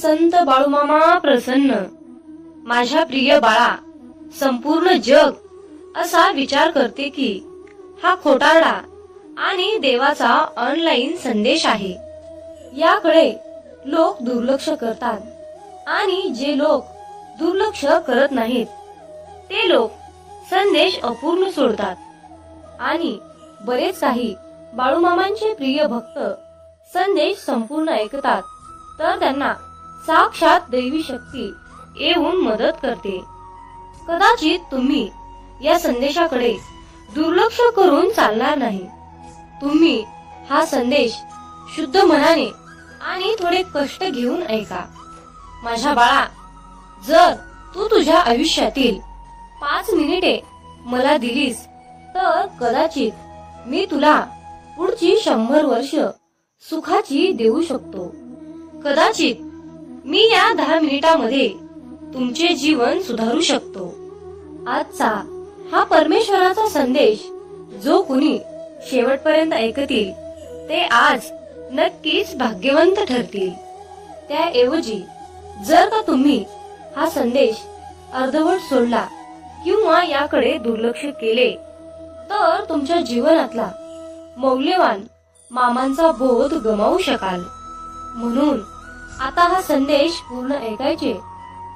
संत बाळूमामा प्रसन्न. माझ्या प्रिय बाळा, संपूर्ण जग असा विचार करते की हा खोटारडा आणि देवाचा ऑनलाईन संदेश आहे. याकडे लोक दुर्लक्ष करतात आणि जे लोक दुर्लक्ष करत नाहीत ते लोक संदेश अपूर्ण सोडतात. आणि बरेच काही बाळूमामांचे प्रिय भक्त संदेश संपूर्ण ऐकतात तर त्यांना साक्षात दैवी शक्ती येऊन मदत करते. कदाचित तुम्ही या संदेशाकडे दुर्लक्ष करून चालणार नाही. तुम्ही हा संदेश शुद्ध मनाने आणि थोडे कष्ट घेऊन ऐका. माझ्या बाळा, जर तू तुझ्या आयुष्यातील 5 मिनिटे मला दिलीस तर कदाचित मी तुला पुढची 100 वर्ष सुखाची देऊ शकतो. कदाचित मी या 10 मिनिटांमध्ये तुमचे जीवन सुधारू शकतो. आजचा हा परमेश्वराचा संदेश जो कुणी शेवटपर्यंत ऐकतील ते आज नक्कीच भाग्यवंत ठरतील. त्याऐवजी जर का तुम्ही हा संदेश अर्धवट सोडला किंवा याकडे दुर्लक्ष केले तर तुमच्या जीवनातला मौल्यवान मामांचा बोध गमावू शकाल. म्हणून आता हा संदेश पूर्ण ऐकायचे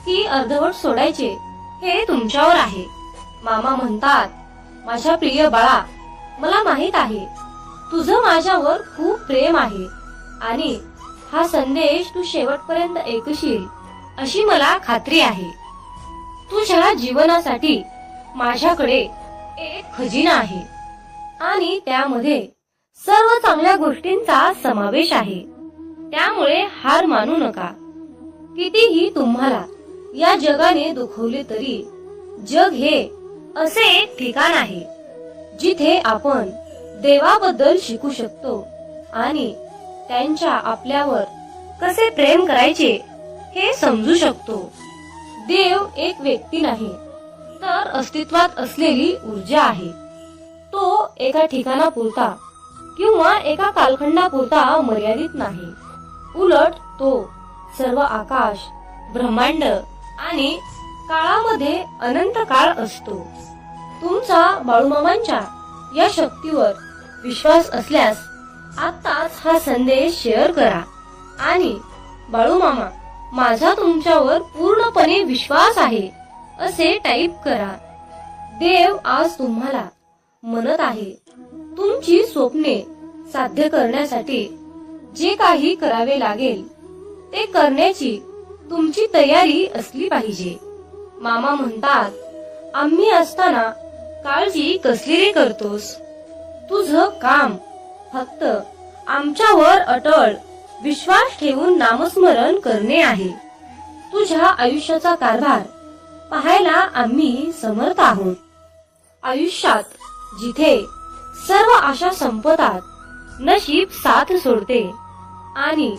की अर्धवट सोडायचे हे तुमच्यावर आहे. मामा म्हणतात, माझ्या प्रिय बाळा, मला माहित आहे तुझं माझ्यावर खूप प्रेम आहे आणि हा संदेश तू शेवटपर्यंत ऐकशील अशी मला खात्री आहे. तुझ्या जीवनासाठी माझ्याकडे एक खजिना आहे आणि त्यामध्ये सर्व चांगल्या गोष्टींचा समावेश आहे. त्यामुळे हार मानू नका. कितीही तुम्हाला या जगाने दुखवले तरी जग हे असे एक ठिकाण आहे जिथे आपण देवाबद्दल शिकू शकतो आणि त्यांच्या आपल्यावर कसे प्रेम करायचे हे समजू शकतो. देव एक व्यक्ती नाही तर अस्तित्वात असलेली ऊर्जा आहे. तो एका ठिकाणापुरता किंवा एका कालखंडापुरता मर्यादित नाही. उलट तो सर्व आकाश, ब्रह्मांड आणि काळामध्ये अनंत काळ असतो. तुमचा बाळूमामांच्या या शक्तीवर विश्वास असल्यास आताच हा संदेश शेअर करा आणि बाळूमामा, माझा तुमच्यावर पूर्णपणे विश्वास आहे असे टाईप करा. देव आज तुम्हाला म्हणत आहे, तुमची स्वप्ने साध्य करण्यासाठी जे काही करावे लागेल ते करण्याची तुमची तयारी असली पाहिजे. मामा म्हणतात, आम्ही असताना काळजी कसली रे करतोस? तुझं काम फक्त आमच्यावर अटळ विश्वास ठेवून नामस्मरण करणे आहे. तुझ्या आयुष्याचा कारभार पाहायला आम्ही समर्थ आहोत. आयुष्यात जिथे सर्व आशा संपतात, नशीब साथ सोडते आणि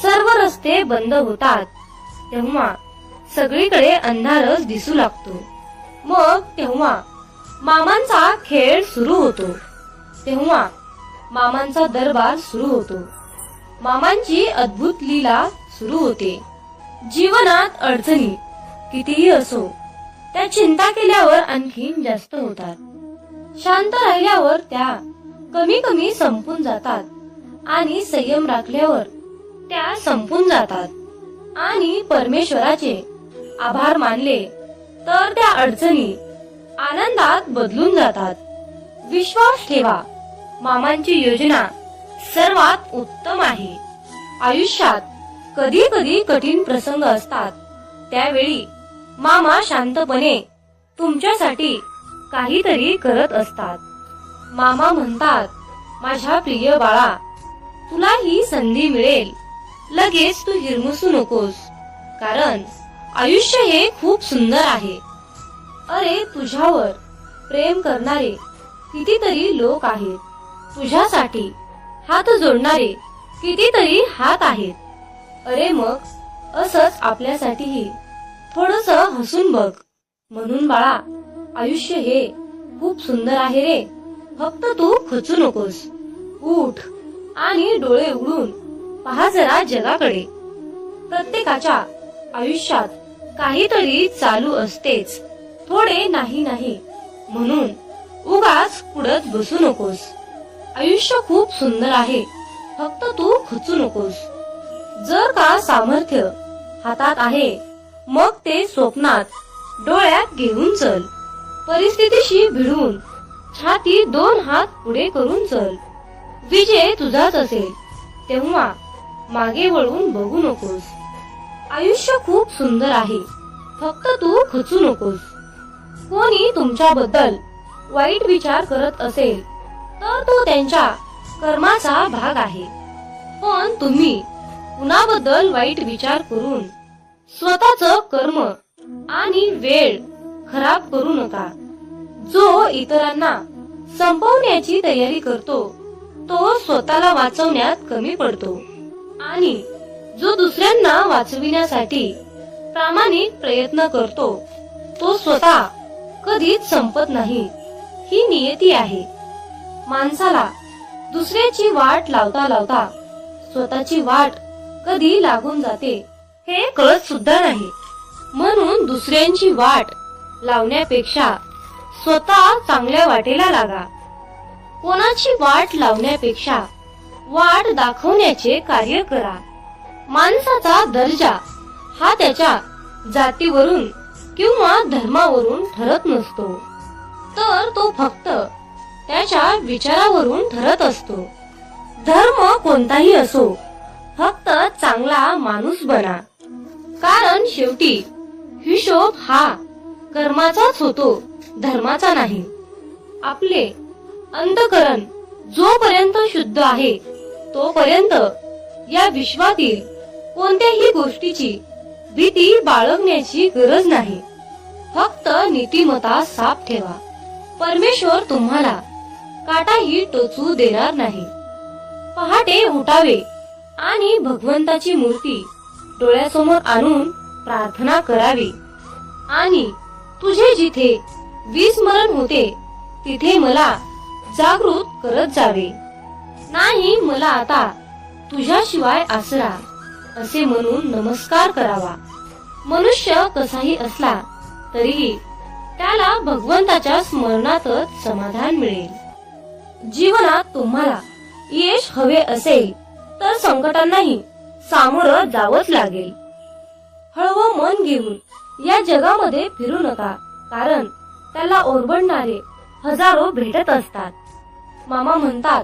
सर्व रस्ते बंद होतात, तेव्हा सगळीकडे अंधारच दिसू लागतो. मग तेव्हा मामांचा खेळ सुरू होतो. तेव्हा मामांचा दरबार सुरू होतो. मामांची अद्भुत लीला सुरू होते. जीवनात अडचणी कितीही असो त्या चिंता केल्यावर आणखीन जास्त होतात. शांत राहिल्यावर त्या कमी कमी संपून जातात आणि संयम राखल्यावर त्या संपून जातात. आणि परमेश्वराचे आभार मानले तर त्या अडचणी आनंदात बदलून जातात. विश्वास ठेवा, मामांची योजना सर्वात उत्तम आहे. आयुष्यात कधी कधी कठीण प्रसंग असतात, त्यावेळी मामा शांतपणे तुमच्यासाठी काहीतरी करत असतात. मामा म्हणतात, माझ्या प्रिय बाळा, तुला ही संधी मिळेल, लगेच तू हिरमुसू नकोस, कारण आयुष्य हे खूप सुंदर आहे. अरे, तुझ्यावर प्रेम करणारे कितीतरी लोक आहेत. तुझ्यासाठी हात जोडणारे कितीतरी हात आहेत. अरे मग असंच आपल्यासाठीही थोडस हसून बघ. म्हणून बाळा, आयुष्य हे खूप सुंदर आहे रे. फक्त तू खचू नकोस. उठ आणि डोळे उघडून पहा जरा जगाकडे. प्रत्येकाच्या आयुष्यात काहीतरी चालू असतेच, थोडे नाही म्हणून उगाच कुडत बसू नकोस. आयुष्य खूप सुंदर आहे, फक्त तू खचू नकोस. जर का सामर्थ्य हातात आहे, मग ते स्वप्नात डोळ्यात घेऊन चल. परिस्थितीशी भिडून छाती 2 हात पुढे करून चल. विजय तुझाच असेल तेव्हा मागे वळून बघू नकोस. आयुष्य खूप सुंदर आहे, फक्त तू खचू नकोस. कोणी तुमच्याबद्दल वाईट विचार करत असेल तर तो त्यांच्या कर्माचा भाग आहे, पण तुम्ही कुणाबद्दल वाईट विचार करून स्वतःचं कर्म आणि वेळ खराब करू नका. जो इतरांना संपवण्याची तयारी करतो तो स्वतःला वाचवण्यात कमी पडतो, आणि जो दुसऱ्यांना वाचविण्यासाठी प्रामाणिक प्रयत्न करतो तो स्वतः कधीच संपत नाही. ही नियती आहे. माणसाला दुसऱ्याची वाट लावता लावता स्वतःची वाट कधी लागून जाते हे कळत सुद्धा नाही. म्हणून दुसऱ्यांची वाट लावण्यापेक्षा स्वतः चांगल्या वाटेला लागा. कोणाची वाट लावण्यापेक्षा वाट दाखवण्याचे कार्य करा. माणसाचा दर्जा हा त्याच्या जातीवरून किंवा धर्मावरून ठरत नसतो, तर तो फक्त त्याच्या विचारावरून ठरत असतो. धर्म कोणताही असो, फक्त चांगला माणूस बना, कारण शेवटी हिशोब हा कर्माचाच होतो, धर्माचा नाही. आपले अंतःकरण जोपर्यंत शुद्ध आहे तोपर्यंत या विश्वातील कोणत्याही गोष्टीची भीती बाळगण्याची गरज नाही. फक्त नीतिमत्ता साफ ठेवा. परमेश्वर तुम्हाला काटाही टोचू देणार नाही. पहाटे उठावे आणि भगवंताची मूर्ती डोळ्यासमोर आणून प्रार्थना करावी, आणि तुझे जिथे विस्मरण होते तिथे मला जागृत करत जावे. नाही मला आता तुझ्याशिवाय आसरा असे म्हणून नमस्कार करावा. मनुष्य कसाही असला तरीही त्याला भगवंताच्या स्मरणातच समाधान मिळेल. जीवनात तुम्हाला यश हवे असेल तर संकटांनाही सामोरं जावंच लागेल. हळवं मन घेऊन या जगामध्ये फिरू नका, कारण त्याला ओरबडणारे हजारो भेटत असतात. मामा म्हणतात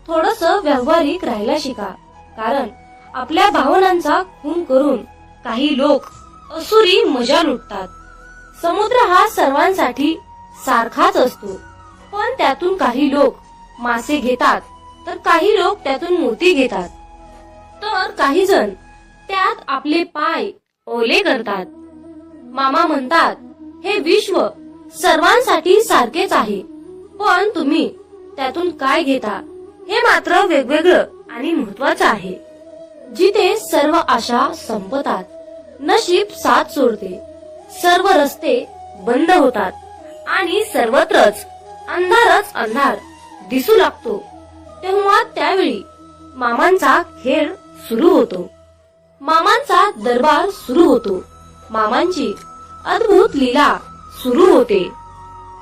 थोडंसं व्यावहारिक राहायला शिका, कारण आपल्या भावनांचा खून करून काही लोक असुरी मजा लुटतात. समुद्र हा सर्वांसाठी सारखाच असतो, पण त्यातून काही लोक मासे घेतात तर काही लोक त्यातून मोती घेतात, तर काही जण त्यात आपले पाय ओले करतात. मामा म्हणतात हे विश्व सर्वांसाठी सारखेच आहे, पण तुम्ही त्यातून काय घेता हे मात्र वेगवेगळं आणि महत्वाचं आहे. जिथे सर्व आशा संपतात, नशीब साथ सोडते, सर्व रस्ते बंद होतात आणि सर्वत्रच अंधारच अंधार दिसू लागतो, तेव्हा त्यावेळी मामांचा खेळ सुरू होतो. मामांचा दरबार सुरू होतो. मामांची अद्भुत लीला सुरू होते.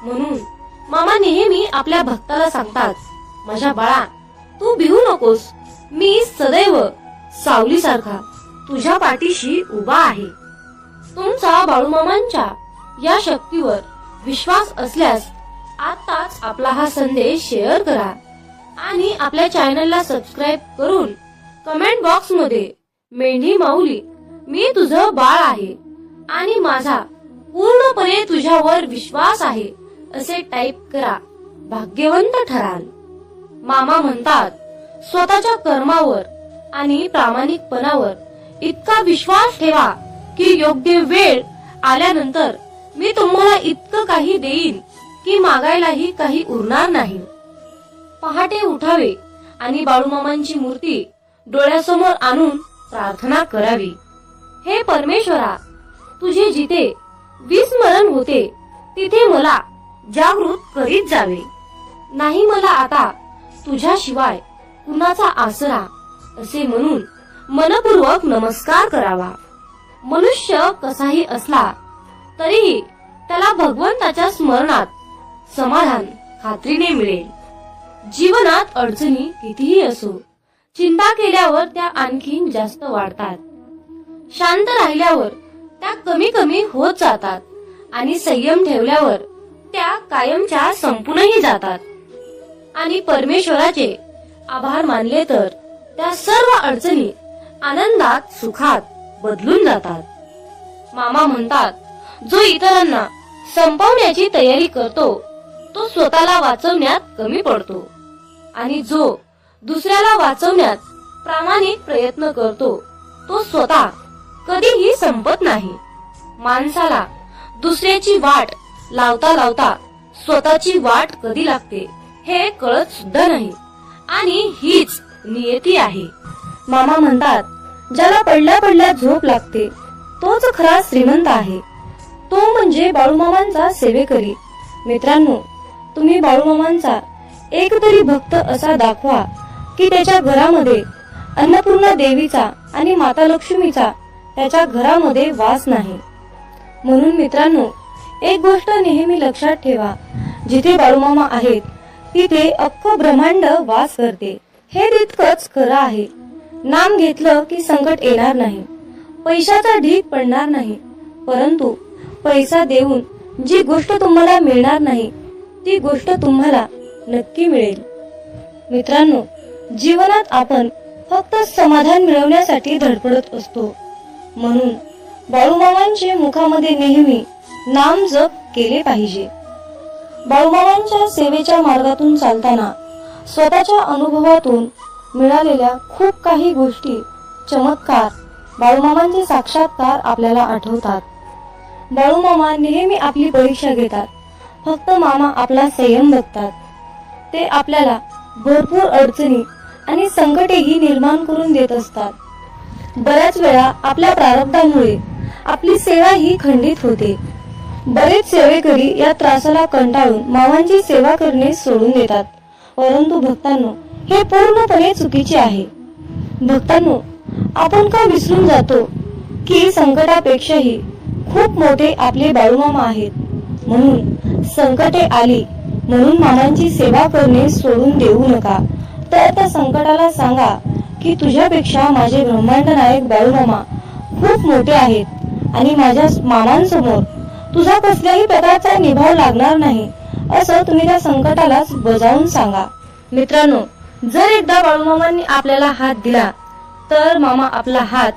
म्हणून मामा नेहमी आपल्या भक्ताला सांगतात, माझ्या बाळा तू भिवू नकोस, मी सदैव सावलीसारखा तुझ्या पाठीशी उभा आहे. तुमचा बाळूमामांच्या या शक्तीवर विश्वास असल्यास आताच आपला हा संदेश शेअर करा आणि आपल्या चॅनलला सबस्क्राईब करून कमेंट बॉक्स मध्ये मेंढी माऊली मी तुझं बाळ आहे आणि माझा पूर्णपणे तुझ्यावर विश्वास आहे असे टाईप करा. भाग्यवंत ठराल. मामा म्हणतात स्वतःच्या कर्मावर आणि प्रामाणिकपणावर इतका विश्वास ठेवा की योग्य वेळ आल्यानंतर मी तुम्हाला इतकं काही देईन की मागायलाही काही उरणार नाही. पहाटे उठावे आणि बाळूमामांची मूर्ती डोळ्यासमोर आणून प्रार्थना करावी. हे परमेश्वरा, तुझे जिथे विस्मरण होते तिथे मला जागृत करीत जावे. नाही मला आता तुझ्याशिवाय कुणाचा आसरा असे म्हणून मनपूर्वक नमस्कार करावा. मनुष्य कसाही असला तरीही त्याला भगवंताच्या स्मरणात समाधान खात्रीने मिळेल. जीवनात अडचणी कितीही असो, चिंता केल्यावर त्या आणखीन जास्त वाढतात. शांत राहिल्यावर त्या कमी कमी होत जातात आणि संयम ठेवल्यावर त्या कायमच्या संपूनही जातात. आणि परमेश्वराचे आभार मानले तर त्या सर्व अडचणी आनंदात सुखात बदलून जातात. मामा म्हणतात, जो इतरांना संपवण्याची तयारी करतो तो स्वतःला वाचवण्यात कमी पडतो, आणि जो दुसऱ्याला वाचवण्यात प्रामाणिक प्रयत्न करतो तो स्वतः कधीही संपत नाही. माणसाला दुसऱ्याची वाट लावता लावता स्वतःची वाट कधी लागते हे कळत सुद्धा नाही, आणि हीच नियती आहे. मामा म्हणतात, ज्याला पडल्या पडल्या झोप लागते तोच खरा श्रीमंत आहे, तो म्हणजे बाळूमामांचा सेवेकरी. मित्रांनो, तुम्ही बाळूमामांचा एक तरी भक्त असा दाखवा की त्याच्या घरामध्ये अन्नपूर्णा देवीचा आणि माता लक्ष्मीचा त्याच्या घरामध्ये वास नाही. म्हणून मित्रांनो, एक गोष्ट नेहमी लक्षात ठेवा, जिथे बाळूमामा आहेत तिथे अख्खं ब्रह्मांड वास करते. हे तितकंच खरं आहे. नाम घेतलं की संकट येणार नाही, पैशाचा ढीग पडणार नाही, परंतु पैसा देऊन जी गोष्ट तुम्हाला मिळणार नाही ती गोष्ट तुम्हाला नक्की मिळेल. मित्रांनो, जीवनात आपण फक्त समाधान मिळवण्यासाठी धडपडत असतो. म्हणून बाळूमामांच्या मुखामध्ये नेहमी नाम जप केले पाहिजे. बाळूमामांच्या सेवेच्या मार्गातून चालताना स्वतःच्या अनुभवातून मिळालेल्या खूप काही गोष्टी, चमत्कार, बाळूमामांचे साक्षात्कार आपल्याला आठवतात. बाळूमामा नेहमी आपली परीक्षा घेतात. फक्त मामा आपला संयम बघतात. ते आपल्याला भरपूर अडचणी आणि संकटेही निर्माण करून देत असतात. बऱ्याच वेळा आपल्या प्रारब्धामुळे आपली सेवा ही खंडित होते. बरेच सेवेकरी या त्रासाला कंटाळून मामांची सेवा करणे सोडून देतात. परंतु भक्तांनो, हे पूर्णपणे चुकीचे आहे. भक्तांनो, आपण का विसरून जातो की संकटापेक्षाही खूप मोठे आपले बाळूमामा आहेत. म्हणून संकटे आली म्हणून मामांची सेवा करणे सोडून देऊ नका. तर त्या संकटाला सांगा की तुझ्यापेक्षा माझे ब्रह्मांड नायक बाळूमामा खूप मोठे आहेत आणि माझ्या मामांसमोर तुझा कसल्याही प्रकारचा निभाव लागणार नाही, असं तुम्ही त्या संकटालाच बजावून सांगा. मित्रांनो, जर एकदा बाळूमामांनी आपल्याला हात दिला तर मामा आपला हात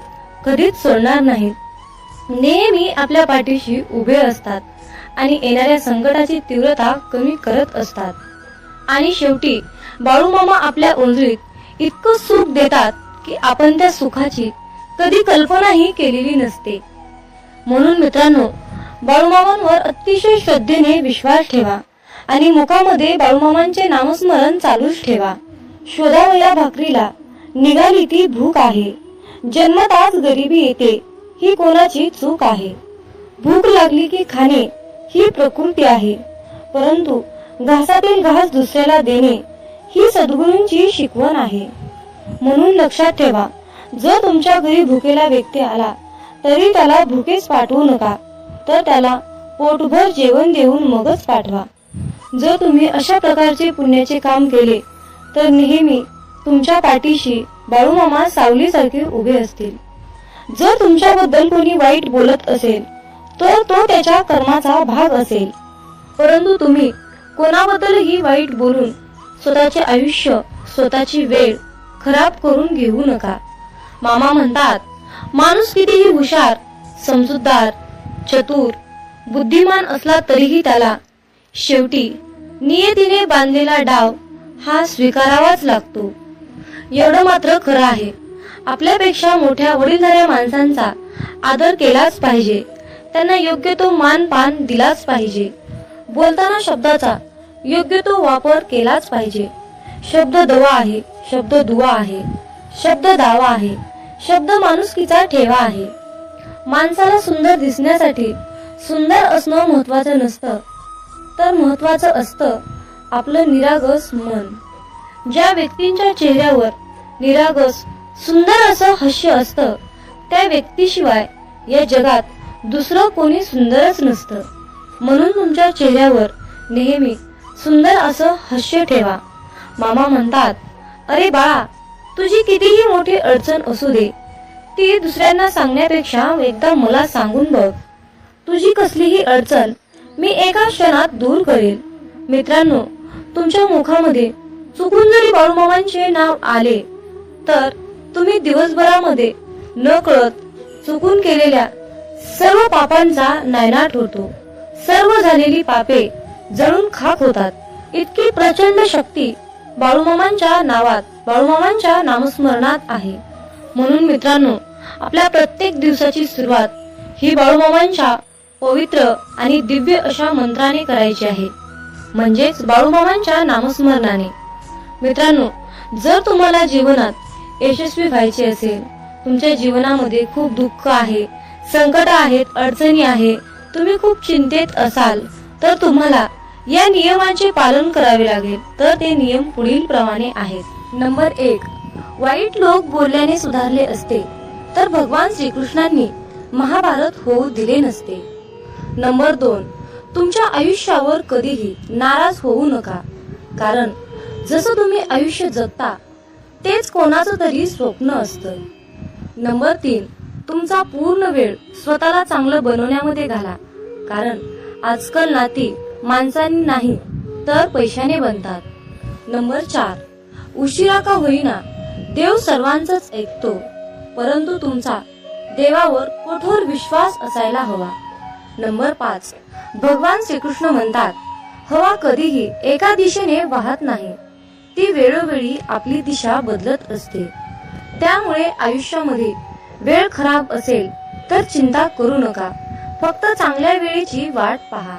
कधीच सोडणार नाहीत. नेहमी आपल्या पाठीशी उभे असतात आणि येणाऱ्या संकटाची तीव्रता कमी करत असतात. आणि शेवटी बाळूमामा आपल्या ओंजळीत इतकं सुख देतात की आपण त्या सुखाची कधी कल्पनाही केलेली नसते. म्हणून मित्रांनो, बाळूमामांवर अतिशय श्रद्धेने विश्वास ठेवा आणि मुखामध्ये बाळूमामांचे नामस्मरण चालूच ठेवा. शोधावया भाकरीला निघाली ती भूक आहे, जन्मताच गरिबी येते ही कोणाची चूक आहे. भूक लागली की खाणे ही प्रकृती आहे, परंतु घासातील घास दुसऱ्याला देणे ही सद्गुरूंची शिकवण आहे. म्हणून लक्षात ठेवा, जर तुमच्या घरी भुकेला व्यक्ती आला तरी त्याला भुकेच पाठवू नका, तर त्याला पोटभर जेवण देऊन मगच पाठवा. जर तुम्ही अशा प्रकारचे पुण्याचे काम केले तर नेहमी तुमच्या पाठीशी बाळूमामा सावलीसारखे उभे असतील. जर तुमच्याबद्दल कोणी वाईट बोलत असेल तर तो त्याच्या कर्माचा भाग असेल, परंतु तुम्ही कोणाबद्दलही वाईट बोलून स्वतःचे आयुष्य, स्वतःची वेळ खराब करून घेऊ नका. मामा म्हणतात, माणूस कितीही हुशार, समजूतदार, चतुर, बुद्धिमान असला तरीही त्याला शेवटी नियतीने बांधलेला डाव हा स्वीकारावाच लागतो. एवढं मात्र खरं आहे, आपल्यापेक्षा मोठ्या वडीलधाऱ्या माणसांचा आदर केलाच पाहिजे. त्यांना योग्य तो मान पान दिलाच पाहिजे. बोलताना शब्दाचा योग्य तो वापर केलाच पाहिजे. शब्द दवा आहे, शब्द दुवा आहे, शब्द दावा आहे, शब्द माणुसकीचा ठेवा आहे. माणसाला सुंदर दिसण्यासाठी सुंदर असणं महत्वाचं नसतं, तर महत्वाचं असतं आपलं निरागस मन. ज्या व्यक्तींच्या चेहऱ्यावर निरागस सुंदर असं हास्य असतं त्या व्यक्तीशिवाय या जगात दुसरं कोणी सुंदरच नसतं. म्हणून तुमच्या चेहऱ्यावर नेहमी सुंदर असं हास्य ठेवा. मामा म्हणतात, अरे बाळा, तुझी कितीही मोठी अडचण असू दे, ती दुसऱ्यांना सांगण्यापेक्षा एकदा मला सांगून बघ. तुझी कसलीही अडचण मी एका क्षणात दूर करेल. मित्रांनो, तुमच्या मुखामध्ये चुकून जरी बाळूमामांचे नाव आले तर तुम्ही दिवसभरामध्ये न कळत चुकून केलेल्या सर्व पापांचा नायनाट होतो. सर्व झालेली पापे जळून खाक होतात. इतकी प्रचंड शक्ती बाळूमामांच्या नावात, बाळूमामांच्या नामस्मरणात आहे. म्हणून मित्रांनो, आपल्या प्रत्येक दिवसाची सुरुवात ही बाळूमामांच्या पवित्र आणि दिव्य अशा मंत्राने करायची आहे, म्हणजेच बाळूमामांच्या नामस्मरणाने. मित्रांनो, जर तुम्हाला जीवनात यशस्वी व्हायचे असेल, तुमच्या जीवनामध्ये खूप दुःख आहे, संकट आहेत, अडचणी आहे, तुम्ही खूप चिंतेत असाल, तर तुम्हाला या नियमांचे पालन करावे लागेल. तर ते नियम पुढील प्रमाणे आहेत. नंबर 1, वाईट लोक बोलल्याने सुधारले असते तर भगवान श्रीकृष्णांनी महाभारत होऊ दिले नसते. नंबर 2, तुमच्या आयुष्यावर कधीही नाराज होऊ नका, कारण जसं तुम्ही आयुष्य जगता तेच कोणाचं तरी स्वप्न असतं. नंबर 3, तुमचा पूर्ण वेळ स्वतःला चांगलं बनवण्यामध्ये घाला, कारण आजकाल नाती माणसांनी नाही तर पैशाने बनतात. नंबर 4, उशिरा का होईना देव सर्वांचंच ऐकतो, परंतु तुमचा देवावर कठोर विश्वास असायला हवा. नंबर 5, भगवान श्रीकृष्ण म्हणतात, हवा कधीही एका दिशेने वाहत नाही, ती वेळोवेळी आपली दिशा बदलत असते. त्यामुळे आयुष्यामध्ये वेळ खराब असेल तर चिंता करू नका, फक्त चांगल्या वेळेची वाट पहा.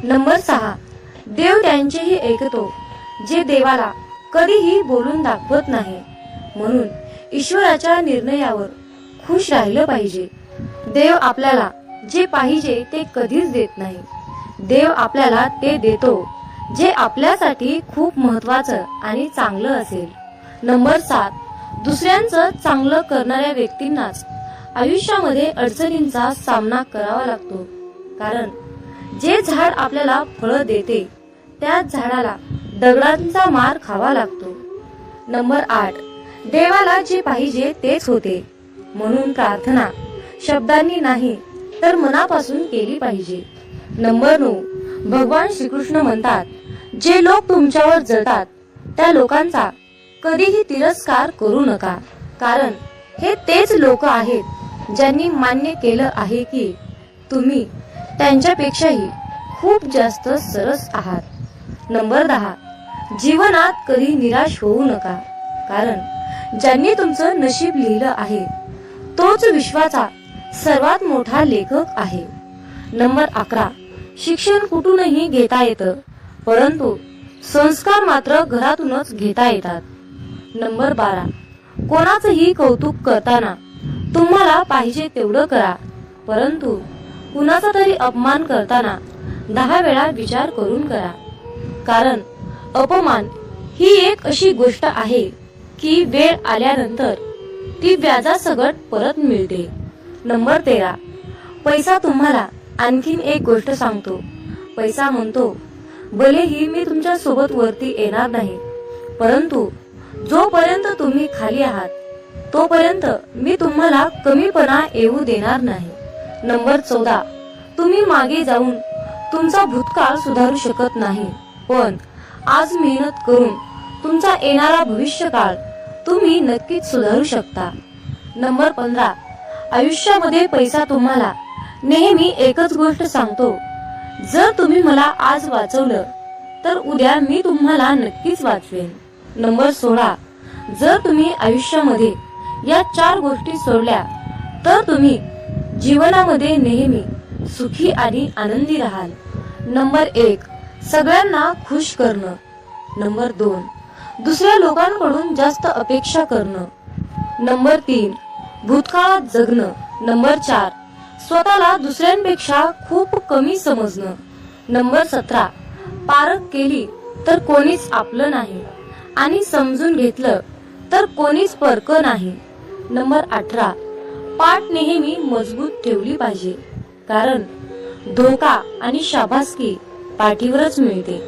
नंबर 6, देव त्यांचेही ऐकतो जे देवाला कधीही बोलून दाखवत नाही. म्हणून ईश्वराच्या निर्णयावर खुश राहिलं पाहिजे. देव आपल्याला जे पाहिजे ते कधीच देत नाही. देव आपल्याला ते देतो जे आपल्यासाठी खूप महत्वाचं आणि चांगलं असेल. नंबर 7, दुसऱ्यांचं चांगलं करणाऱ्या व्यक्तींनाच आयुष्यामध्ये अडचणींचा सामना करावा लागतो, कारण जे झाड आपल्याला फळं देते त्याच झाडाला दगडांचा मार खावा लागतो. नंबर 8, देवाला जे पाहिजे तेच होते, म्हणून प्रार्थना शब्दांनी नाही तर मनापासून केली पाहिजे. नंबर 9, भगवान श्रीकृष्ण म्हणतात, जे लोक तुमच्यावर जळतात त्या लोकांचा कधीही तिरस्कार करू नका, कारण हे तेच लोक आहेत ज्यांनी मान्य केलं आहे की तुम्ही त्यांच्यापेक्षाही खूप जास्त सरस आहात. नंबर 10, जीवनात कधी निराश होऊ नका, कारण ज्यांनी तुमचं नशीब लिहिलं आहे तोच विश्वाचा सर्वात मोठा लेखक आहे. नंबर 11, शिक्षण कुठूनही घेता येतं, परंतु संस्कार मात्र घरातूनच घेता येतात. नंबर 12, कोणाचंही कौतुक करताना तुम्हाला पाहिजे तेवढं करा, परंतु कुणाचा तरी अपमान करताना 10 वेळा विचार करून करा, कारण अपमान ही एक अशी गोष्ट आहे की वेळ आल्यानंतर ती व्याजासकट परत मिळते. नंबर 13, पैसा तुम्हाला आणखीन एक गोष्ट सांगतो. पैसा म्हणतो, भलेही मी तुमच्या सोबत वरती येणार नाही, परंतु जोपर्यंत तुम्ही खाली आहात तोपर्यंत मी तुम्हाला कमीपणा येऊ देणार नाही. नंबर 14, तुम्ही मागे जाऊन तुमचा भूतकाळ सुधारू शकत नाही, पण आज मेहनत करून तुमचा येणारा भविष्यकाळ तुम्ही नक्कीच सुधारू शकता. नंबर 15, आयुष्यामध्ये पैसा तुम्हाला नेहमी एकच गोष्ट सांगतो, जर तुम्ही मला आज वाचवलं तर उद्या मी तुम्हाला नक्कीच वाचवेन. नंबर 16, जर तुम्ही आयुष्यामध्ये या 4 गोष्टी सोडल्या तर तुम्ही जीवनामध्ये नेहमी सुखी आणि आनंदी राहाल. नंबर 1, सगळ्यांना खुश करणं. नंबर 2, दुसऱ्या लोकांकडून जास्त अपेक्षा करणं. नंबर 3, भूतकाळात जगणं. नंबर 4, स्वतःला दुसऱ्यांपेक्षा खूप कमी समजणं. नंबर 17, पारख केली तर कोणीच आपलं नाही आणि समजून घेतलं तर कोणीच परक नाही. नंबर 18, पाठ नेहमी मजबूत ठेवली पाहिजे, कारण धोका आणि शाबासकी पाठीवरच मिळते.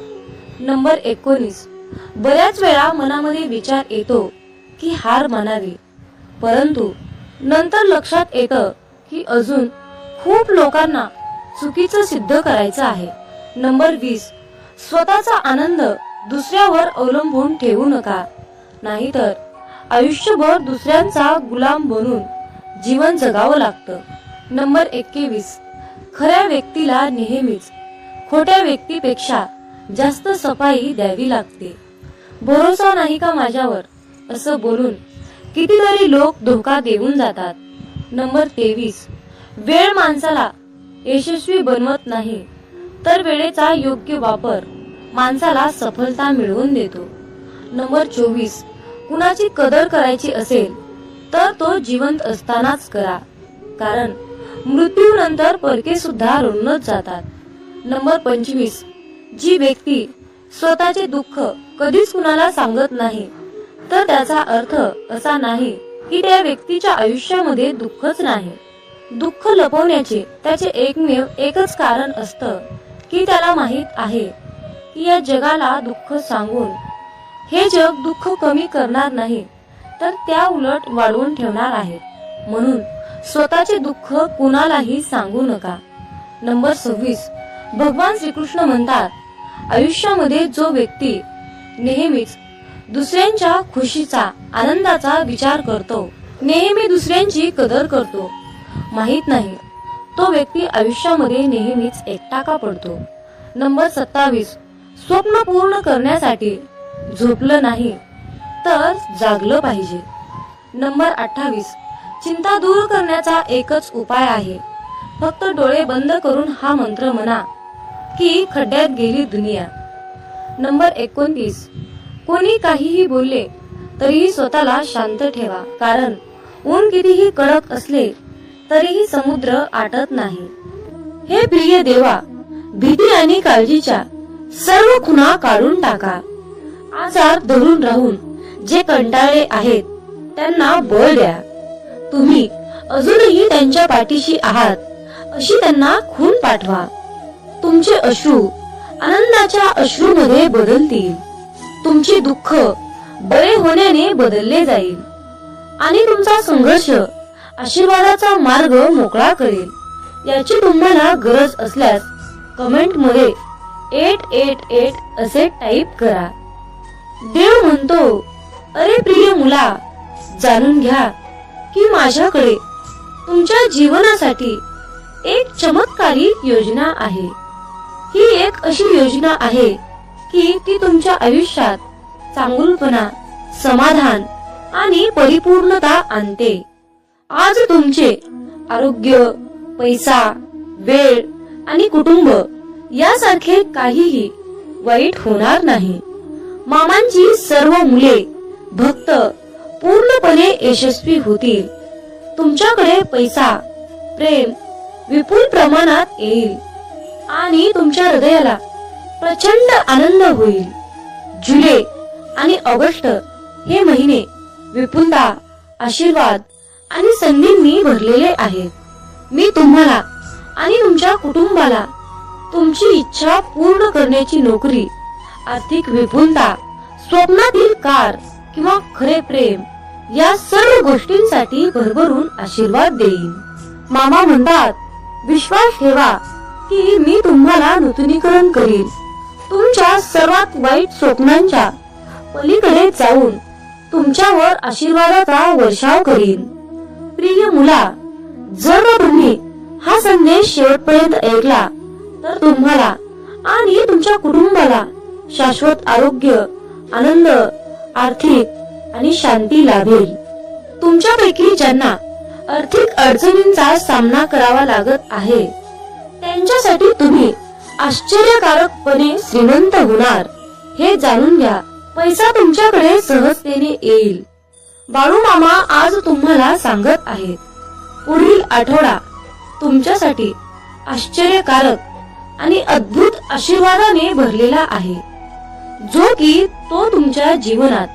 नंबर 19, बऱ्याच वेळा मनामध्ये विचार येतो की हार मानावी, परंतु नंतर लक्षात येतं की अजून खूप लोकांना चुकीचं सिद्ध करायचं आहे. नंबर 20, स्वतःचा आनंद दुसऱ्यावर अवलंबून ठेवू नका, नाहीतर आयुष्यभर दुसऱ्यांचा गुलाम बनून जीवन जगावं लागतं. नंबर 21, खऱ्या व्यक्तीला नेहमीच खोट्या व्यक्तीपेक्षा जास्त सफाई द्यावी लागते. भरोसा नाही का माझ्यावर, असं बोलून कितीतरी लोक धोका देऊन जातात. नंबर 23, वेळ माणसाला यशस्वी बनवत नाही, तर वेळेचा योग्य वापर माणसाला सफलता मिळवून देतो. नंबर 24, कुणाची कदर करायची असेल तर तो जिवंत असतानाच करा, कारण मृत्यूनंतर परके सुद्धा रडूनच जातात. नंबर 25, जी व्यक्ती स्वतःचे दुःख कधीच कुणाला सांगत नाही, तर त्याचा अर्थ असा नाही की त्या व्यक्तीच्या आयुष्यामध्ये दुःखच नाही. दुःख लपवण्याचे त्याचे एकमेव एकच कारण असतं की त्याला माहित आहे की या जगाला दुःख सांगून हे जग दुःख कमी करणार नाही, तर त्या उलट वाढवून ठेवणार आहे. म्हणून स्वतःचे दुःख कुणालाही सांगू नका. नंबर 26, भगवान श्रीकृष्ण म्हणतात, आयुष्यामध्ये जो व्यक्ती नेहमीच दुसऱ्यांच्या खुशीचा, आनंदाचा विचार करतो, नेहमी दुसऱ्यांची कदर करतो, माहित नाही तो व्यक्ती आयुष्यामध्ये नेहमीच एकटा का पडतो. नंबर 27, स्वप्न पूर्ण करण्यासाठी झोपलं नाही तर जागलं पाहिजे. नंबर 28, चिंता दूर करण्याचा एकच उपाय आहे, फक्त डोळे बंद करून हा मंत्र म्हणा की खड्ड्यात गेली दुनिया. नंबर 29, कोणी काहीही बोलले तरीही स्वतःला शांत ठेवा, कारण ऊन कितीही कडक असले तरीही समुद्र आटत नाही. हे प्रिय देवा, भीती आणि काळजीच्या सर्व खुणा काढून टाका. आजार धरून राहून जे कंटाळले आहेत त्यांना बळ द्या. तुम्ही अजूनही त्यांच्या पाठीशी आहात अशी त्यांना खून पाठवा. तुमचे अश्रू आनंदाच्या अश्रूमध्ये बदलतील. तुमचे दुःख बरे होण्याने बदलले जाईल आणि तुमचा संघर्ष आशीर्वादाचा मार्ग मोकळा करेल. याची तुम्हाला गरज असल्यास कमेंट मध्ये 888 असे टाईप करा. देव म्हणतो, अरे प्रिय मुला, जाणून घ्या की माझ्याकडे तुमच्या जीवनासाठी एक चमत्कारिक योजना आहे. ही एक अशी योजना आहे की ती तुमच्या आयुष्यात चांगुलपणा, समाधान आणि परिपूर्णता आणते. आज तुमचे आरोग्य, पैसा, वेळ आणि कुटुंब यासारखे काहीही वाईट होणार नाही. मामांची सर्व मुले भक्त पूर्णपणे यशस्वी होतील. तुमच्याकडे पैसा, प्रेम विपुल प्रमाणात येईल आणि तुमच्या हृदयाला प्रचंड आनंद होईल. जुलै आणि ऑगस्ट हे महिने विपुलता, आशीर्वाद आणि संधींनी भरलेले आहेत. मी तुम्हाला आणि तुमच्या कुटुंबाला तुमची इच्छा पूर्ण करण्याची नोकरी, आर्थिक विपुलता, स्वप्नातील कार किंवा खरे प्रेम या सर्व गोष्टींसाठी भरभरून आशीर्वाद देईन. मामा म्हणतात, विश्वास ठेवा की मी तुम्हाला नूतनीकरण करीन. तुमच्या सर्वात वाईट स्वप्नांच्या पलीकडे जाऊन तुमच्यावर आशीर्वादाचा वर्षाव करीन. प्रिय मुला, जर तुम्ही हा संदेश शेवटपर्यंत ऐकला तर तुम्हाला आणि तुमच्या कुटुंबाला शाश्वत आरोग्य, आनंद, आर्थिक आणि शांती लाभेल. तुमच्यापैकी ज्यांना आर्थिक अडचणींचा सामना करावा लागत आहे त्यांच्यासाठी तुम्ही आश्चर्यकारकपणे श्रीमंत होणार हे जाणून घ्या. पैसा तुमच्याकडे सहजतेने येईल. बाळू मामा आज तुम्हाला सांगत आहेत, पुढील आठवडा तुमच्यासाठी आश्चर्यकारक आणि अद्भुत आशीर्वादाने भरलेला आहे, जो की तो तुमच्या जीवनात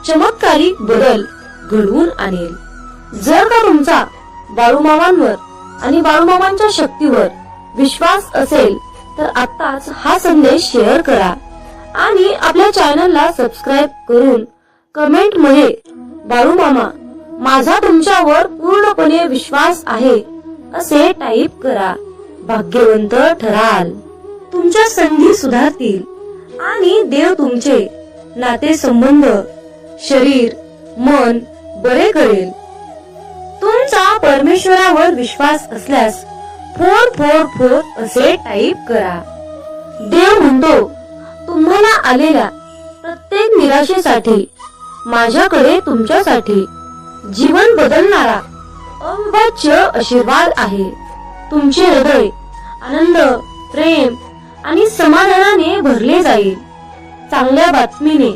चमत्कारिक बदल घडवून आणेल। जर का तुमचा बाळूमामांवर आणि बाळूमामांच्या शक्तीवर विश्वास असेल तर आत्ताच हा संदेश शेअर करा आणि आपल्या चॅनलला सबस्क्राईब करून कमेंट मध्ये बाळूमामा माझा तुमच्यावर पूर्णपणे विश्वास आहे असे टाईप करा। भाग्यवंत ठराल, तुमच्या संधी सुधारतील आणि देव तुमचे नातेसंबंध, शरीर, मन बरे करेल। तुमचा परमेश्वरावर विश्वास असल्यास 444 असे टाईप करा। देव म्हणतो, तुम्हाला आलेल्या प्रत्येक निराशेसाठी माझ्याकडे तुमच्यासाठी जीवन बदलणारा अविभाज्य आशीर्वाद आहे। तुमचे हृदय आनंद, प्रेम आणि समाधानाने भरले जाईल। चांगल्या बातमीने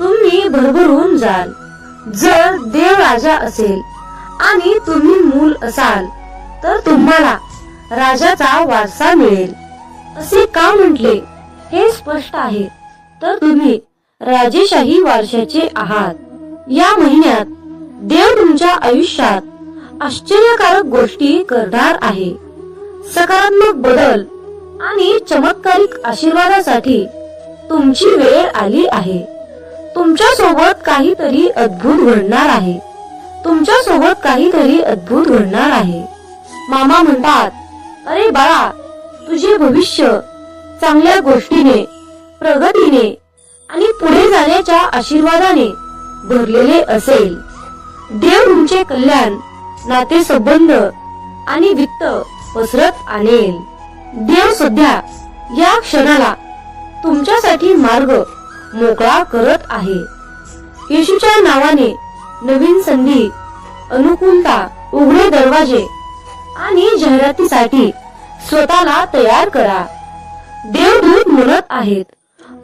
तुम्ही भरभरून जाल। जर देव राजा असेल आणि तुम्ही मूल असाल तर तुम्हाला राजाचा वारसा मिळेल। असे का म्हटले हे स्पष्ट आहे, तर तुम्ही राजेशाही वारशाचे आहात। या महिन्यात देव तुमच्या आयुष्यात आश्चर्यकारक गोष्टी करणार आहे। सकारात्मक बदल आणि चमत्कारिक आशीर्वादासाठी तुमची वेळ आली आहे। तुमच्या सोबत काहीतरी अद्भुत घडणार आहे। तुमच्या सोबत काहीतरी अद्भुत घडणार आहे। मामा म्हणतात, अरे बाळा, तुझे भविष्य चांगल्या गोष्टीने, प्रगतीने आणि पुढे जाण्याच्या आशीर्वादाने भरलेले असेल। देव तुमचे कल्याण, नातेसंबंध आणि वित्त पसरत आणेल। देव सध्या या क्षणाला तुमच्यासाठी मार्ग मोकळा करत आहे। येशूच्या नावाने नवीन संधी, अनुकूलता, उघडे दरवाजे आणि जाहिरातीसाठी स्वतःला तयार करा। देवदूत म्हणत आहेत,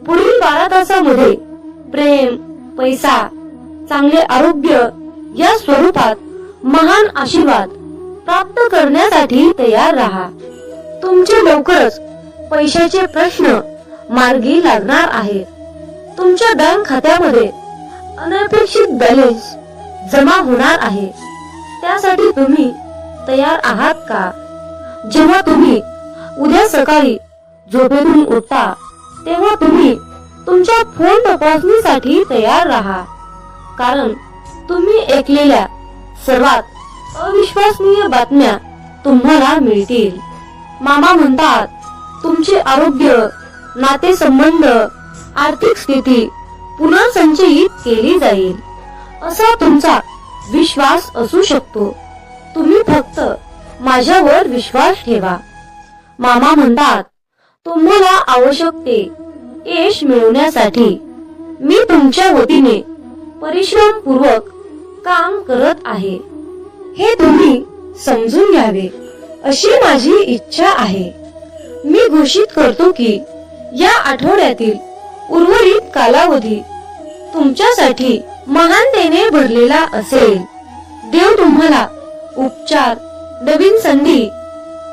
पुढील 12 तासामध्ये प्रेम, पैसा, चांगले आरोग्य या स्वरूपात महान आशीर्वाद प्राप्त करण्यासाठी तयार राहा। तुमचे लवकरच पैशाचे प्रश्न मार्गी लागणार आहेत। तुमच्या बँक खात्यामध्ये अनपेक्षित बॅलन्स जमा होणार आहे। त्यासाठी तुम्ही तयार आहात का? जेव्हा तुम्ही उद्या सकाळी झोपेतून उठता तेव्हा तुम्ही तुमच्या फोन तपासणीसाठी तयार राहा, कारण तुम्ही ऐकलेल्या सर्वात अविश्वसनीय बातम्या तुम्हाला मिळतील। मामा म्हणतात, तुमचे आरोग्य, नातेसंबंध, आर्थिक स्थिती पुनर्संचयित केली जाईल असा तुमचा विश्वास असू शकतो। तुम्ही फक्त माझ्यावर विश्वास ठेवा। मामा म्हणतात, तुम्हाला आवश्यक ते यश मिळवण्यासाठी मी तुमच्या वतीने परिश्रमपूर्वक काम करत आहे, हे तुम्ही समजून घ्यावे अशी माझी इच्छा आहे। मी घोषित करतो की या आठवड्यातील उर्वरित कालावधी तुमच्यासाठी महानतेने भरलेला असेल। देव तुम्हाला उपचार, नवीन संधी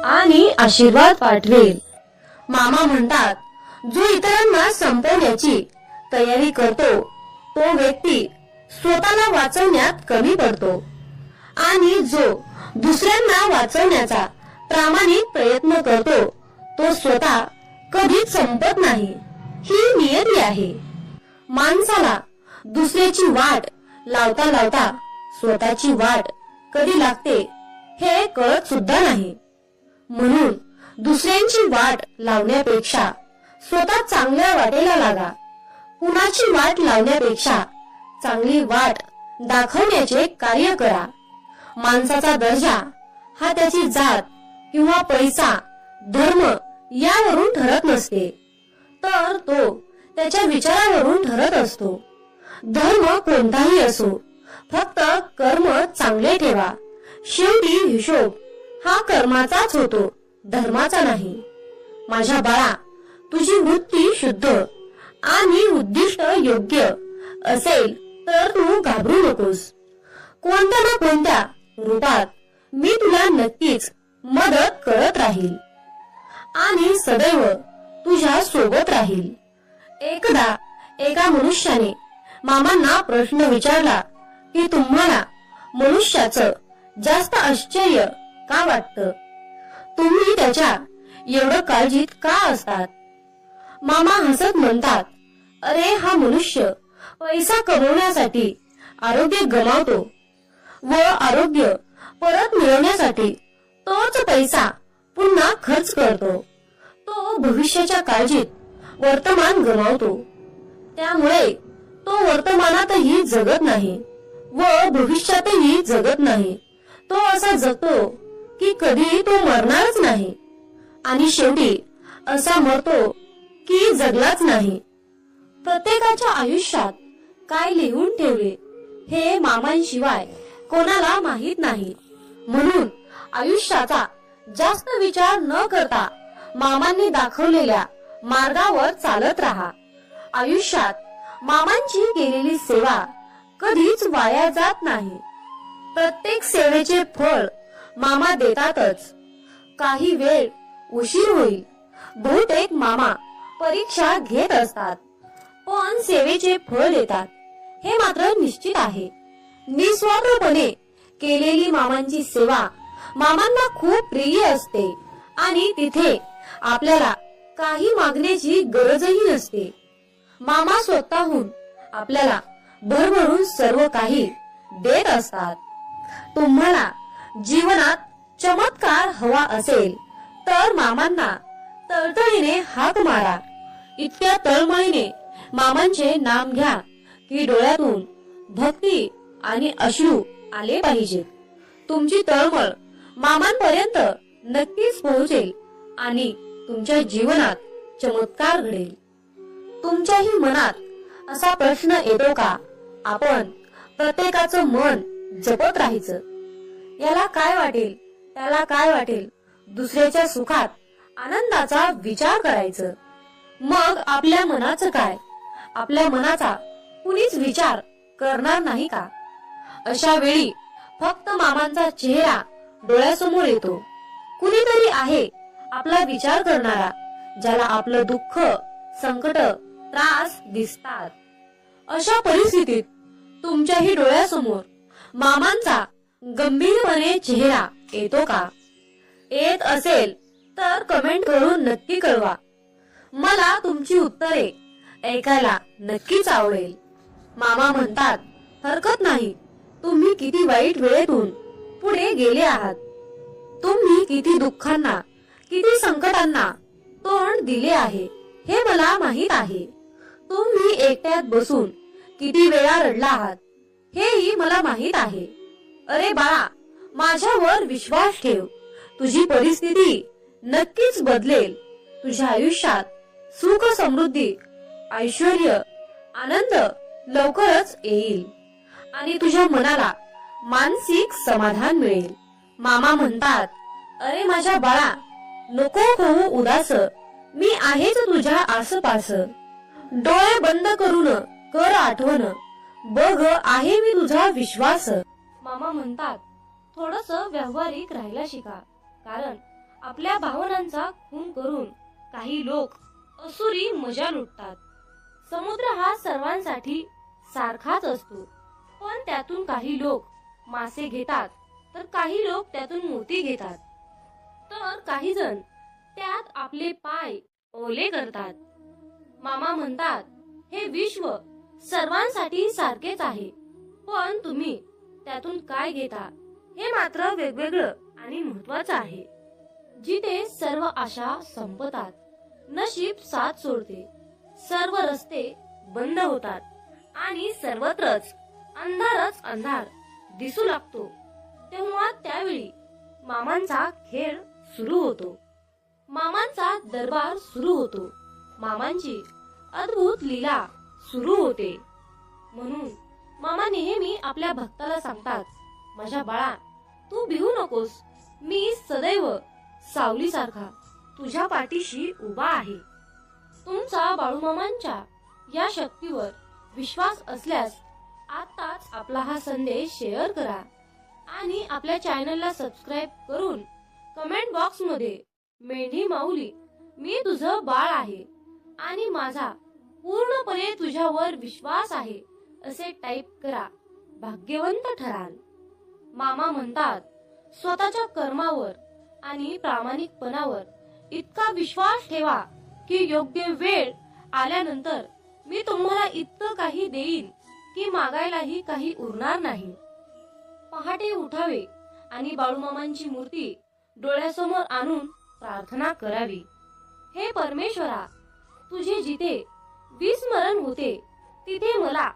आणि आशीर्वाद पाठवेल। मामा म्हणतात, जो इतरांना संपवण्याची तयारी करतो तो व्यक्ती स्वतःला वाचवण्यात कमी पडतो आणि जो दुसऱ्यांना वाचवण्याचा प्रामाणिक प्रयत्न करतो तो स्वतः कधीच संपत नाही। ही नियती आहे। माणसाला दुसऱ्याची वाट लावता लावता स्वतःची वाट कधी लागते हे कळत सुद्धा नाही। म्हणून दुसऱ्यांची वाट लावण्यापेक्षा स्वतः चांगल्या वाटेला लागा। कुणाची वाट लावण्यापेक्षा चांगली वाट दाखवण्याचे कार्य करा। माणसाचा दर्जा हा त्याची जात किंवा पैसा, धर्म यावरून ठरत नसते, तर तो त्याच्या विचारावरून ठरत असतो। धर्म कोणताही असो, फक्त कर्म चांगले ठेवा। शेवटी हिशोब हा कर्माचाच होतो, धर्माचा नाही। माझ्या बाळा, तुझी वृत्ती शुद्ध आणि उद्दिष्ट योग्य असेल तर तू घाबरू नकोस। कोणत्या ना कोणत्या रूपात मी तुला नक्कीच मदत करत राहील आणि सदैव तुझ्या सोबत राहील। एकदा एका मनुष्याने मामांना प्रश्न विचारला की तुम्हाला मनुष्याचं जास्त आश्चर्य का वाटतं? तुम्ही त्याच्या एवढं काळजीत का असतात? मामा हसत म्हणतात, अरे हा मनुष्य पैसा कमवण्यासाठी आरोग्य गमावतो व आरोग्य परत मिळवण्यासाठी तोच पैसा पुन्हा खर्च करतो. तो भविष्याच्या काळजीत वर्तमान गमावतो. त्यामुळे तो वर्तमानातही जगत नाही व भविष्यातही जगत नाही. तो असा जगतो की कधी तो मरणारच नाही आणि शेवटी असा मरतो की जगलाच नाही. प्रत्येकाच्या आयुष्यात काय लिहून ठेवले हे मामांशिवाय कोणाला माहित नाही. म्हणून आयुष्याचा जास्त विचार न करता मामांनी दाखवलेल्या मार्गावर चालत राहा. आयुष्यात मामांची केलेली सेवा कधीच वाया जात नाही. प्रत्येक सेवेचे फळ मामा देतातच. काही वेळ उशीर होईल, बहुतेक मामा परीक्षा घेत असतात, पण सेवेचे फळ देतात हे मात्र निश्चित आहे. निस्वार्थपणे केलेली मामांची सेवा मामांना खूप प्रिय असते आणि तिथे आपल्याला काही मागण्याची गरजही नसते. मामा स्वतःहून आपल्याला भरभरून सर्व काही देत असतात. तुम्हाला जीवनात चमत्कार हवा असेल तर मामांना तळतळीने हाक मारा. इतक्या तळमळीने मामांचे नाम घ्या की डोळ्यातून भक्ती आणि अश्रू आले पाहिजेत. तुमची तळमळ मामांपर्यंत नक्कीच पोहोचेल आणि तुमच्या जीवनात चमत्कार घडेल. तुमच्याही मनात असा प्रश्न येतो का, आपण प्रत्येकाचं मन जपत राहायचं? याला काय वाटेल, त्याला काय वाटेल, दुसऱ्याच्या सुखात आनंदाचा विचार करायचं. मग आपल्या मनाचं काय? आपल्या मनाचा कुणीच विचार करणार नाही का? अशा वेळी फक्त मामांचा चेहरा डोळ्यासमोर येतो. कुणीतरी आहे आपला विचार करणारा, ज्याला आपलं दुःख, संकट, त्रास दिसतात. अशा परिस्थितीत तुमच्याही डोळ्यासमोर मामांचा गंभीरपणे चेहरा येतो का? येत असेल तर कमेंट करून नक्की कळवा. मला तुमची उत्तरे ऐकायला नक्कीच आवडेल. मामा म्हणतात, हरकत नाही, तुम्ही किती वाईट वेळेतून पुढे गेले आहात. तुम्ही किती दुःखांना, किती संकटांना तोंड दिले आहे हे मला माहित आहे. तुम्ही एकट्यात बसून किती वेळा रडला आहात हेही मला माहित आहे. अरे बाळा, माझ्यावर विश्वास ठेव. तुझी परिस्थिती नक्कीच बदलेल. तुझ्या आयुष्यात सुख, समृद्धी, ऐश्वर्य, आनंद लवकरच येईल आणि तुझ्या मनाला मानसिक समाधान मिळेल. मामा म्हणतात, अरे माझ्या बाळा, नको होऊ उदास, मी आहेच तुझ्या आसपास. डोळे बंद करून कर आठवण, बघ आहे मी तुझा विश्वास. मामा म्हणतात, थोडस व्यावहारिक राहायला शिका, कारण आपल्या भावनांचा खून करून काही लोक असुरी मजा लुटतात. समुद्र हा सर्वांसाठी सारखाच असतो, पण त्यातून काही लोक मासे घेतात तर काही लोक त्यातून मोती घेतात, तर काही जण त्यात आपले पाय ओले करतात. मामा म्हणतात, हे विश्व सर्वांसाठी सारखेच आहे, पण तुम्ही त्यातून काय घेता हे मात्र वेगवेगळं आणि महत्वाचं आहे. जिथे सर्व आशा संपतात, नशीब साथ सोडते, सर्व रस्ते बंद होतात आणि सर्वत्रच अंधारच अंधार दिसू लागतो, तेव्हा त्यावेळी मामांचा खेळ सुरू होतो. मामांचा दरबार सुरू होतो. मामांची अद्भुत लीला सुरू होते. म्हणून मामा नेहमी आपल्या भक्ताला सांगतात, माझ्या बाळा, तू भिवू नकोस, मी सदैव सावलीसारखा तुझ्या पाठीशी उभा आहे. तुमचा बाळूमामांच्या या शक्तीवर विश्वास असल्यास आताच आपला हा संदेश शेअर करा आणि आपल्या चॅनलला सबस्क्राईब करून कमेंट बॉक्स मध्ये मेंढी माऊली, मी तुझं बाळ आहे आणि माझा पूर्णपणे तुझ्यावर विश्वास आहे असे टाईप करा, भाग्यवंत ठराल. मामा म्हणतात, स्वतःच्या कर्मावर आणि प्रामाणिकपणावर इतका विश्वास ठेवा की योग्य वेळ आल्यानंतर मी तुम्हाला इतकं काही देईन की मागायलाही काही उरणार नाही. पहाटे उठावे आणि बाळूमामांची मूर्ती डोळ्यासमोर आणून प्रार्थना करावी. हे परमेश्वरा, तुझे जिथे विस्मरण होते तिथे मला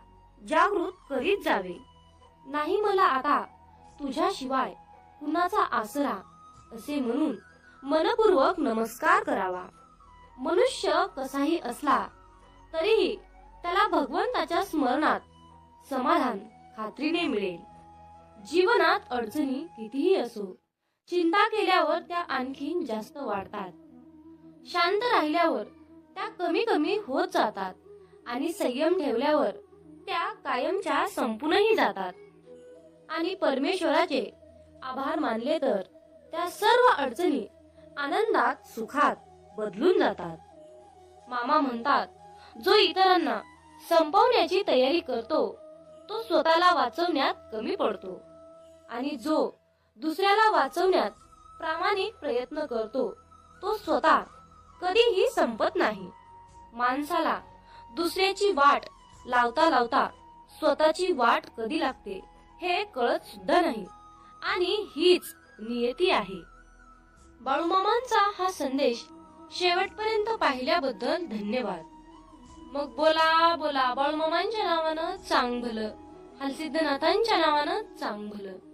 जागृत करीत जावे. नाही मला आता तुझ्याशिवाय कुणाचा आसरा, असे म्हणून मनपूर्वक नमस्कार करावा. मनुष्य कसाही असला तरीही त्याला भगवंताच्या स्मरणात समाधान खात्रीने मिळेल. जीवनात अडचणी कितीही असो, चिंता केल्यावर त्या आणखीन जास्त वाढतात. शांत राहिल्यावर त्या कमी कमी होत जातात आणि संयम ठेवल्यावर त्या कायमच्या संपूनही जातात. आणि परमेश्वराचे आभार मानले तर त्या सर्व अडचणी आनंदात सुखात बदलून जातात. मामा म्हणतात, जो इतरांना संपवण्याची तयारी करतो तो स्वतःला वाचवण्यात कमी पडतो आणि जो दुसऱ्याला वाचवण्यात प्रामाणिक प्रयत्न करतो तो स्वतः कधीही संपत नाही. माणसाला दुसऱ्याची वाट लावता लावता स्वतःची वाट कधी लागते हे कळत सुद्धा नाही आणि हीच नियती आहे. बाळूमामांचा हा संदेश शेवटपर्यंत पाहिल्याबद्दल धन्यवाद. मग बोला बोला बाळूमामांच्या नावानं चांग भलं, हलसिद्धनाथांच्या नावानं चांग भलं.